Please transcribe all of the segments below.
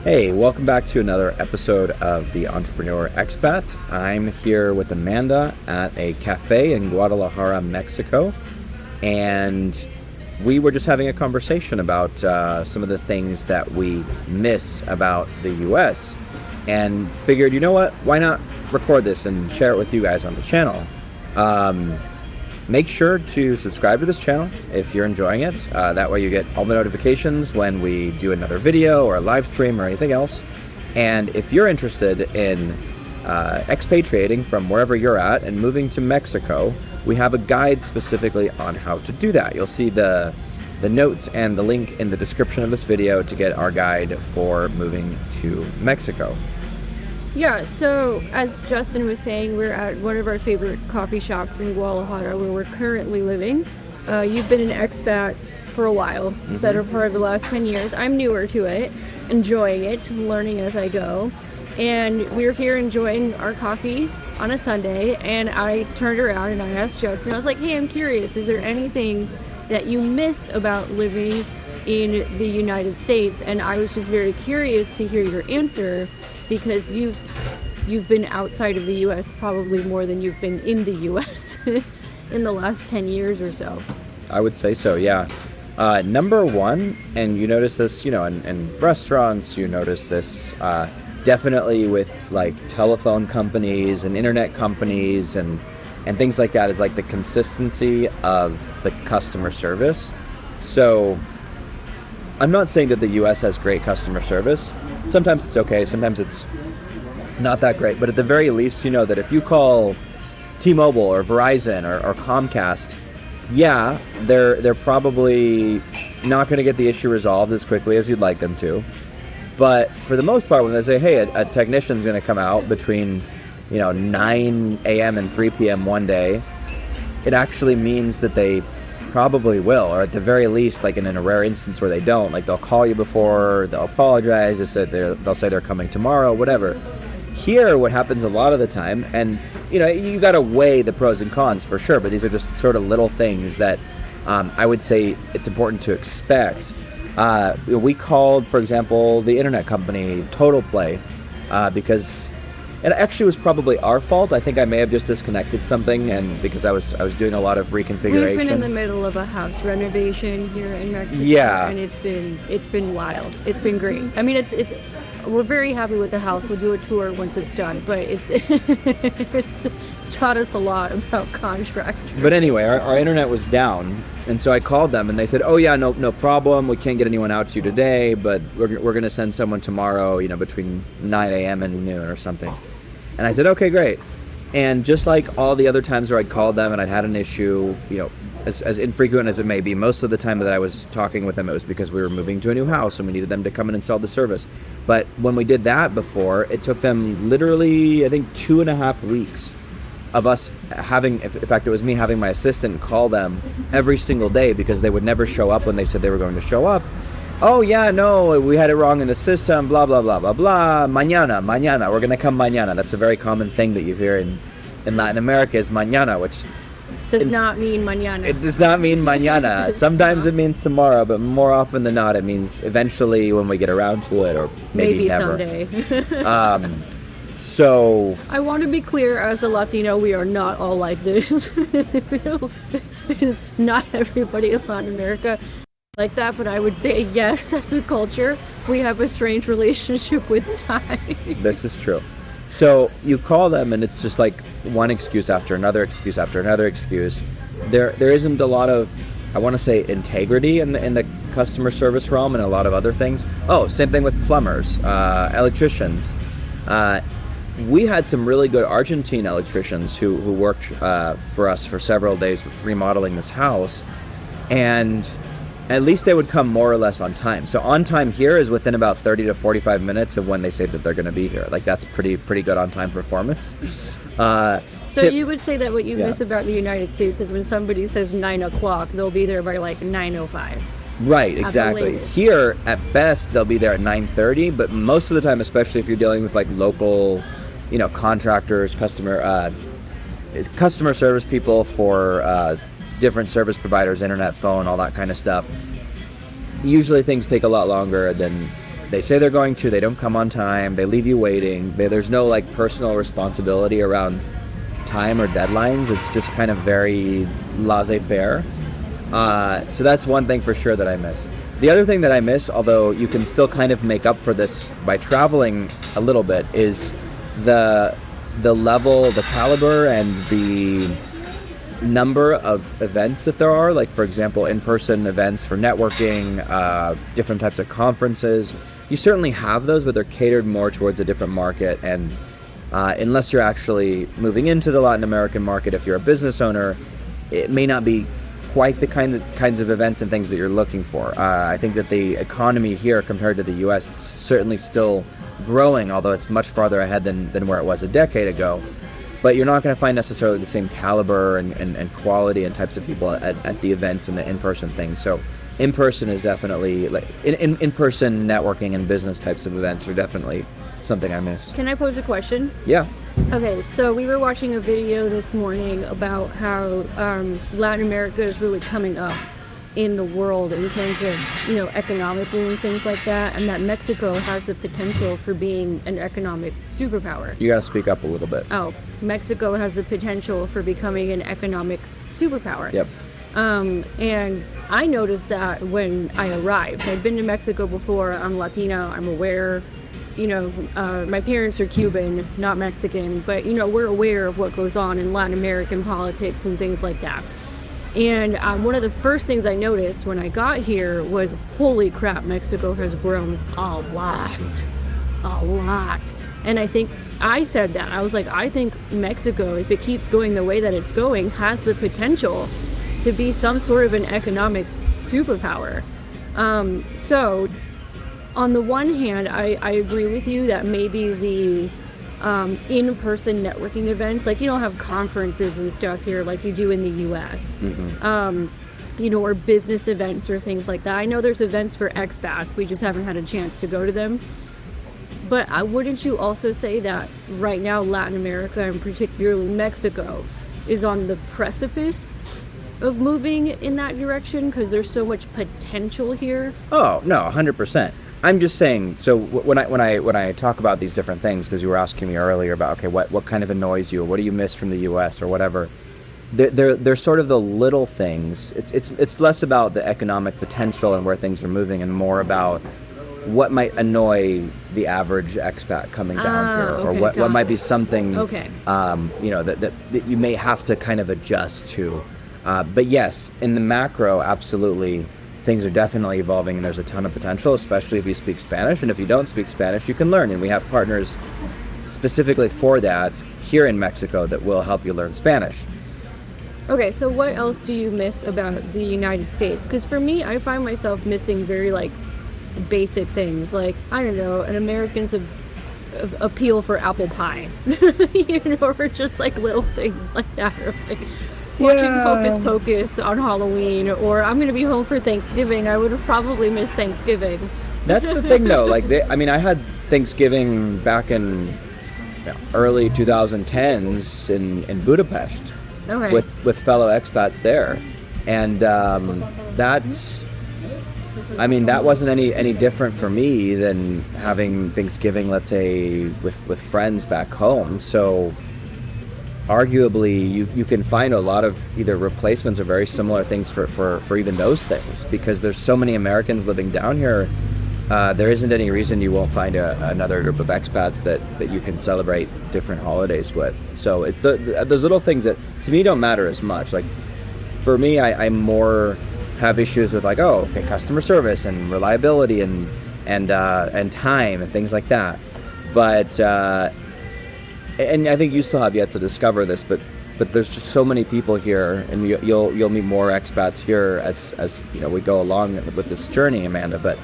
Hey, welcome back to another episode of the Entrepreneur Expat. I'm here with Amanda at a cafe in Guadalajara, Mexico, and we were just having a conversation about some of the things that we miss about the US, and figured, you know what, why not record this and share it with you guys on the channel. Make sure to subscribe to this channel if you're enjoying it. That way you get all the notifications when we do another video or a live stream or anything else. And if you're interested in expatriating from wherever you're at and moving to Mexico, we have a guide specifically on how to do that. You'll see the notes and the link in the description of this video to get our guide for moving to Mexico. Yeah, so as Justin was saying, we're at one of our favorite coffee shops in Guadalajara where we're currently living. You've been an expat for a while, better part of the last 10 years. I'm newer to it, enjoying it, learning as I go. And we're here enjoying our coffee on a Sunday, and I turned around and I asked Justin, I was like, hey, I'm curious, is there anything that you miss about living in the United States? And I was just very curious to hear your answer, because you've been outside of the US probably more than you've been in the US in the last 10 years or so. I would say so, yeah. Number one, and you notice this, in restaurants, you notice this definitely with like telephone companies and internet companies and things like that, is like the consistency of the customer service. So I'm not saying that the US has great customer service. Sometimes it's okay, sometimes it's not that great, but at the very least, you know that if you call T-Mobile or Verizon or Comcast, yeah, they're probably not going to get the issue resolved as quickly as you'd like them to. But for the most part, when they say, hey, a technician's going to come out between 9 a.m. and 3 p.m. one day, it actually means that they probably will, or at the very least, like in a rare instance where they don't, like they'll call you before, they'll apologize, they'll say they're coming tomorrow, whatever. Here, what happens a lot of the time, and you got to weigh the pros and cons for sure, but these are just sort of little things that I would say it's important to expect. We called, for example, the internet company Total Play because it actually was probably our fault. I think I may have just disconnected something, and because I was doing a lot of reconfiguration. We've been in the middle of a house renovation here in Mexico, yeah, and it's been wild. It's been great. I mean, it's we're very happy with the house. We'll do a tour once it's done, but it's taught us a lot about contractors. But anyway, our internet was down, and so I called them, and they said, "Oh yeah, no problem. We can't get anyone out to you today, but we're going to send someone tomorrow. Between 9 a.m. and noon or something." And I said, "Okay, great." And just like all the other times where I'd called them and I'd had an issue, as infrequent as it may be, most of the time that I was talking with them, it was because we were moving to a new house and we needed them to come and install the service. But when we did that before, it took them literally, I think, 2.5 weeks of us having, in fact, it was me having my assistant call them every single day because they would never show up when they said they were going to show up. Oh yeah, no, we had it wrong in the system, blah, blah, blah, blah, blah. Mañana, we're going to come mañana. That's a very common thing that you hear in Latin America, is mañana, which does not mean mañana. It does not mean mañana. Sometimes it means tomorrow, but more often than not, it means eventually when we get around to it, or maybe never. Someday. So I want to be clear, as a Latino, we are not all like this. It's not everybody in Latin America like that, but I would say yes, as a culture, we have a strange relationship with time. This is true. So you call them and it's just like one excuse after another excuse after another excuse. There isn't a lot of, I want to say, integrity in the customer service realm and a lot of other things. Oh, same thing with plumbers, electricians. We had some really good Argentine electricians who worked for us for several days remodeling this house, and at least they would come more or less on time. So on time here is within about 30 to 45 minutes of when they say that they're going to be here. Like, that's pretty good on time performance. So you would say that what you miss about the United States is when somebody says 9 o'clock, they'll be there by like 9:05. Right, exactly. Here, at best, they'll be there at 9:30, but most of the time, especially if you're dealing with like local, contractors, customer service people for different service providers, internet, phone, all that kind of stuff. Usually things take a lot longer than they say they're going to, they don't come on time, they leave you waiting. There's no like personal responsibility around time or deadlines. It's just kind of very laissez-faire. So that's one thing for sure that I miss. The other thing that I miss, although you can still kind of make up for this by traveling a little bit, is the level, the caliber, and the number of events that there are. Like, for example, in-person events for networking, different types of conferences. You certainly have those, but they're catered more towards a different market. And unless you're actually moving into the Latin American market, if you're a business owner, it may not be quite the kinds of events and things that you're looking for. I think that the economy here compared to the U.S. is certainly still growing, although it's much farther ahead than where it was a decade ago. But you're not going to find necessarily the same caliber and quality and types of people at the events and the in-person things. So in-person is definitely, like in-person networking and business types of events are definitely something I miss. Can I pose a question? Yeah. Okay, so we were watching a video this morning about how Latin America is really coming up in the world in terms of, economically and things like that, and that Mexico has the potential for being an economic superpower. You got to speak up a little bit. Oh, Mexico has the potential for becoming an economic superpower. Yep. And I noticed that when I arrived. I'd been to Mexico before. I'm Latina. I'm aware. My parents are Cuban, not Mexican, but, we're aware of what goes on in Latin American politics and things like that. And one of the first things I noticed when I got here was, holy crap, Mexico has grown a lot. And I think I said that. I was like, I think Mexico, if it keeps going the way that it's going, has the potential to be some sort of an economic superpower. So on the one hand, I agree with you that maybe the in-person networking events, like you don't have conferences and stuff here like you do in the US. Mm-hmm. Or business events or things like that. I know there's events for expats, we just haven't had a chance to go to them. But wouldn't you also say that right now Latin America, and particularly Mexico, is on the precipice of moving in that direction because there's so much potential here? Oh, no, 100%. I'm just saying, so when I talk about these different things, because you were asking me earlier about, okay, what kind of annoys you, or what do you miss from the U.S. or whatever, they're sort of the little things. It's less about the economic potential and where things are moving, and more about what might annoy the average expat coming down here, or what might be something, that you may have to kind of adjust to. But yes, in the macro, absolutely. Things are definitely evolving, and there's a ton of potential, especially if you speak Spanish. And if you don't speak Spanish, you can learn. And we have partners specifically for that here in Mexico that will help you learn Spanish. Okay, so what else do you miss about the United States? Because for me, I find myself missing very, basic things. Like, I don't know, an American's appeal for apple pie. Or just, little things like that. Or, watching Hocus Pocus on Halloween, or I'm going to be home for Thanksgiving. I would have probably missed Thanksgiving. That's the thing, though. I had Thanksgiving back in early 2010s in Budapest with fellow expats there, and that wasn't any different for me than having Thanksgiving, let's say, with friends back home. So arguably you can find a lot of either replacements or very similar things for even those things, because there's so many Americans living down here. There isn't any reason you won't find another group of expats that you can celebrate different holidays with. So it's those little things that to me don't matter as much. Like for me, I more have issues with customer service and reliability and time and things like that. But and I think you still have yet to discover this, but there's just so many people here, and you'll meet more expats here as we go along with this journey, Amanda. But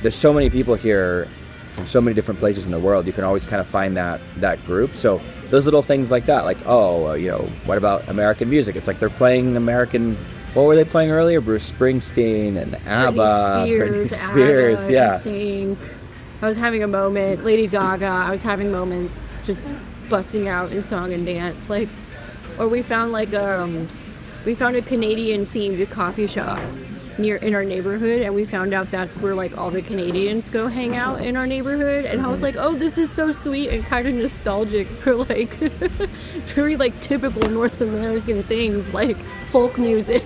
there's so many people here from so many different places in the world. You can always kind of find that group. So those little things like that, what about American music? It's like they're playing American. What were they playing earlier? Bruce Springsteen and ABBA, Britney Spears, ABBA, yeah. NSYNC. I was having a moment. Lady Gaga. I was having moments, just busting out in song and dance. Or we found a Canadian themed coffee shop in our neighborhood, and we found out that's where like all the Canadians go hang out in our neighborhood. And I was like, oh, this is so sweet and kind of nostalgic for like very like typical North American things like folk music,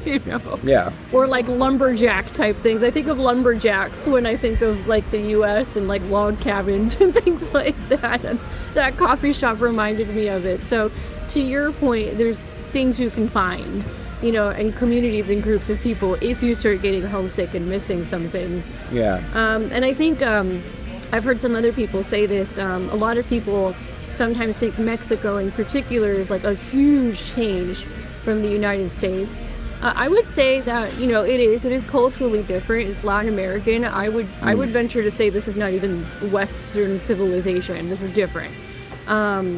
you know. Yeah. Or like lumberjack type things. I think of lumberjacks when I think of like the US and like log cabins and things like that. And that coffee shop reminded me of it. So to your point, there's things you can find, you know, and communities and groups of people if you start getting homesick and missing some things. Yeah. And I think I've heard some other people say this. A lot of people sometimes think Mexico in particular is like a huge change from the United States. I would say that, you know, it is culturally different. It's Latin American. I would venture to say this is not even Western civilization. This is different.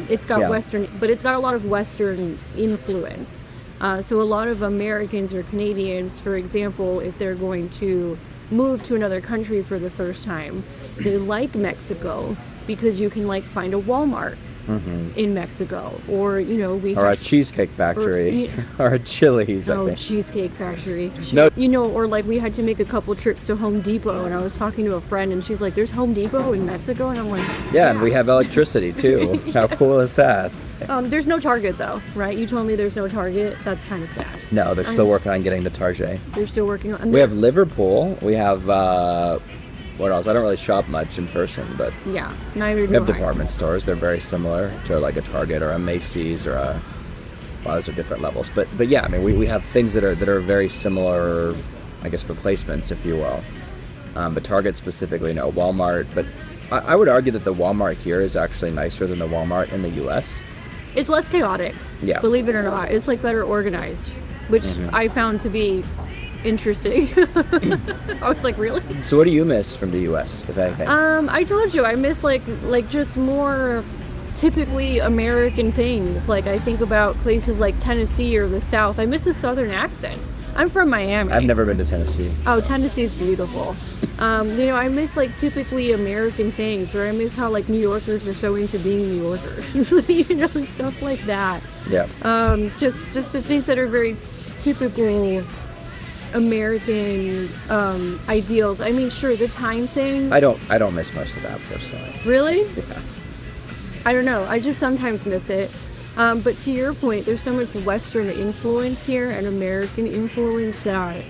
It's got Western, but it's got a lot of Western influence. So a lot of Americans or Canadians, for example, if they're going to move to another country for the first time, they like Mexico because you can like find a Walmart in Mexico, or you know, or a cheesecake factory, or a Chili's. I think. Cheesecake factory. No, you know, or like we had to make a couple trips to Home Depot, and I was talking to a friend, and she's like, "There's Home Depot in Mexico," and I'm like, "Yeah, and we have electricity too. How cool is that?" There's no Target though, right? You told me there's no Target. That's kind of sad. No, they're still working on getting the Target. They're still working on. We have Liverpool. We have. What else? I don't really shop much in person, but yeah, neither do we have I. department stores. They're very similar to like a Target or a Macy's or a. Well, those are different levels, but yeah, I mean, we have things that are very similar, I guess, replacements, if you will. But Target specifically, no. Walmart, but I would argue that the Walmart here is actually nicer than the Walmart in the U.S. It's less chaotic. Yeah. Believe it or not, it's like better organized, which I found to be interesting. I was like, really? So what do you miss from the U.S., if anything? I told you I miss like just more typically American things. Like I think about places like Tennessee or the South. I miss the Southern accent. I'm from Miami. I've never been to Tennessee. Oh, Tennessee's beautiful. You know, I miss like typically American things, or I miss how like New Yorkers are so into being New Yorkers. You know, stuff like that. Yeah. Just the things that are very typical American ideals. I mean, sure, the time thing. I don't miss most of that personally. Really? Yeah. I don't know. I just sometimes miss it. But to your point, there's so much Western influence here and American influence that,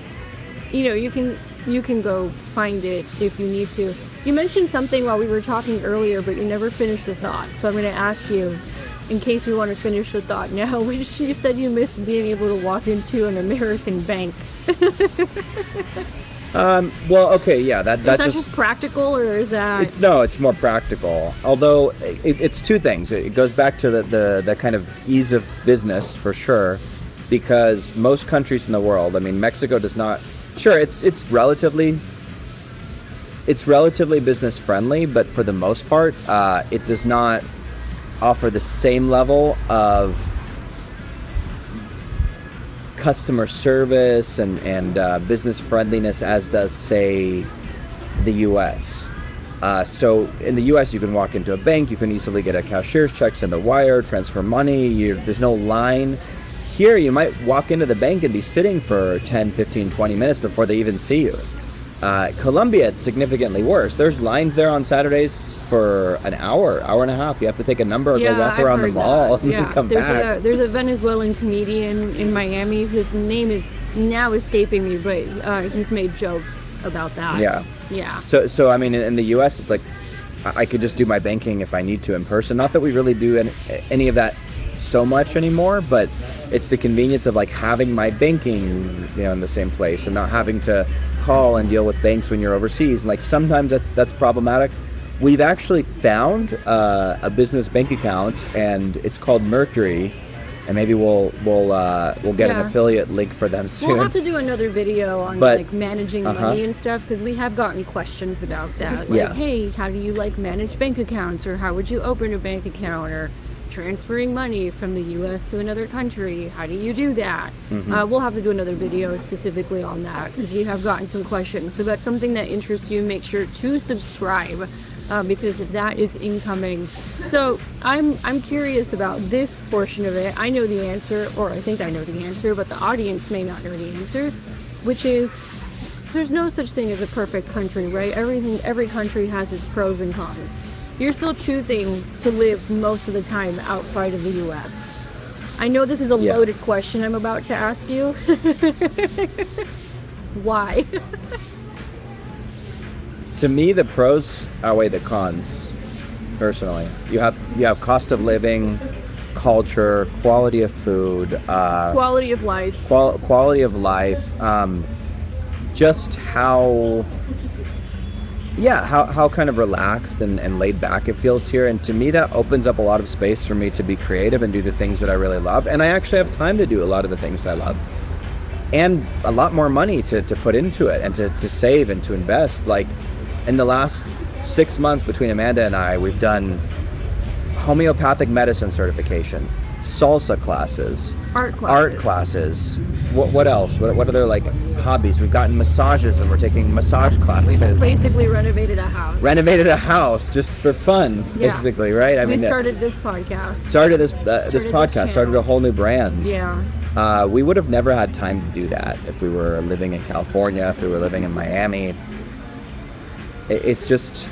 you know, you can go find it if you need to. You mentioned something while we were talking earlier, but you never finished the thought. So I'm going to ask you, in case you want to finish the thought now, which you said you missed being able to walk into an American bank. Well, okay, yeah, that's just practical, or is that? It's more practical. Although it's two things. It goes back to the kind of ease of business for sure, because most countries in the world, I mean, Mexico does not. Sure, it's relatively business friendly, but for the most part, it does not offer the same level of customer service and business friendliness as does, say, the U.S. So in the U.S., you can walk into a bank, you can easily get a cashier's check, send a wire, transfer money, there's no line. Here, you might walk into the bank and be sitting for 10, 15, 20 minutes before they even see you. Colombia, it's significantly worse. There's lines there on Saturdays for an hour and a half. You have to take a number, go walk around the mall, and then come back. There's a Venezuelan comedian in Miami. His name is now escaping me, but he's made jokes about that. Yeah. So I mean, in the U.S., it's like I could just do my banking if I need to in person. Not that we really do any of that so much anymore, but it's the convenience of like having my banking, you know, in the same place and not having to call and deal with banks when you're overseas. And like sometimes that's problematic. We've actually found a business bank account, and it's called Mercury, and maybe we'll get an affiliate link for them soon. We'll have to do another video on like managing money and stuff, because we have gotten questions about that. Like, hey, how do you like manage bank accounts, or how would you open a bank account, or transferring money from the U.S. to another country, how do you do that? We'll have to do another video specifically on that, because we have gotten some questions. So if that's something that interests you, make sure to subscribe, because that is incoming. So I'm curious about this portion of it. I know the answer, or I think I know the answer, but the audience may not know the answer. which is there's no such thing as a perfect country, right? Every country has its pros and cons. You're still choosing to live most of the time outside of the U.S. I know this is a loaded question I'm about to ask you. Why? To me, the pros outweigh the cons. Personally, you have cost of living, culture, quality of food, Quality of life. quality of life, just how kind of relaxed and laid back it feels here. And to me, that opens up a lot of space for me to be creative and do the things that I really love. And I actually have time to do a lot of the things I love, and a lot more money to put into it and to save and to invest. Like in the last 6 months between Amanda and I, we've done homeopathic medicine certification, salsa classes, Art classes. What else? What other like hobbies? We've gotten massages and we're taking massage classes. Basically renovated a house. Renovated a house just for fun, basically, right? I mean, started this podcast. Started this podcast. Started a whole new brand. Yeah. We would have never had time to do that if we were living in California, if we were living in Miami. It's just...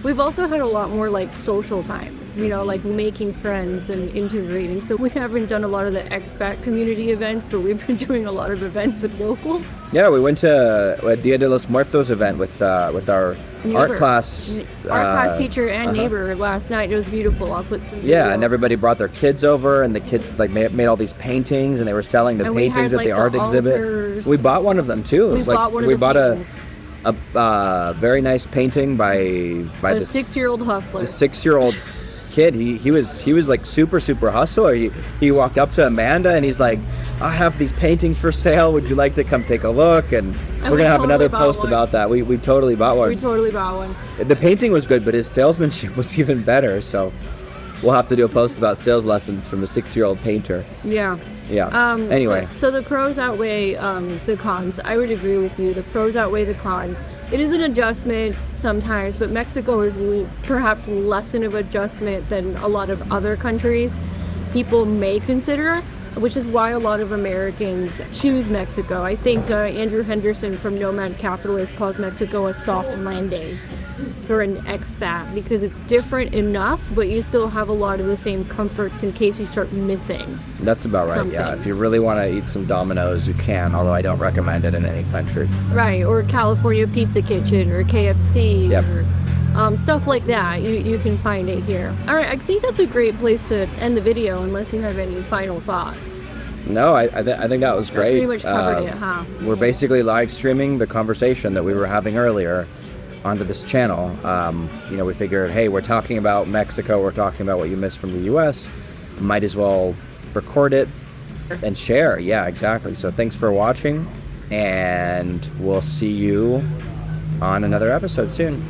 We've also had a lot more like social time, like making friends and integrating. So we haven't done a lot of the expat community events, but we've been doing a lot of events with locals. Yeah, we went to a Dia de los Muertos event with our neighbor. art class Teacher and neighbor last night. It was beautiful. I'll put some. Yeah, and everybody brought their kids over, and the kids like made all these paintings, and they were selling the paintings at the art exhibit. We bought one of them too. We bought a very nice painting by a 6-year-old hustler. The 6-year-old kid. He was like super hustler. He walked up to Amanda and he's like, I have these paintings for sale. Would you like to come take a look? And we're gonna have another post about that. We totally bought one. We totally bought one. The painting was good, but his salesmanship was even better. So we'll have to do a post about sales lessons from a 6-year-old painter. Yeah. Anyway. So the pros outweigh the cons. I would agree with you. The pros outweigh the cons. It is an adjustment sometimes, but Mexico is perhaps less of an adjustment than a lot of other countries people may consider, which is why a lot of Americans choose Mexico. I think Andrew Henderson from Nomad Capitalist calls Mexico a soft landing for an expat because it's different enough, but you still have a lot of the same comforts in case you start missing. That's about right, yeah. If you really want to eat some Domino's, you can, although I don't recommend it in any country. Right, or California Pizza Kitchen, or KFC, or stuff like that. You can find it here. All right, I think that's a great place to end the video, unless you have any final thoughts. No, I think that was great. Pretty much covered it, huh? We're basically live streaming the conversation that we were having earlier onto this channel. We figured, hey, we're talking about Mexico, we're talking about what you missed from the U.S. Might as well record it and share. Yeah, exactly. So thanks for watching, and we'll see you on another episode soon.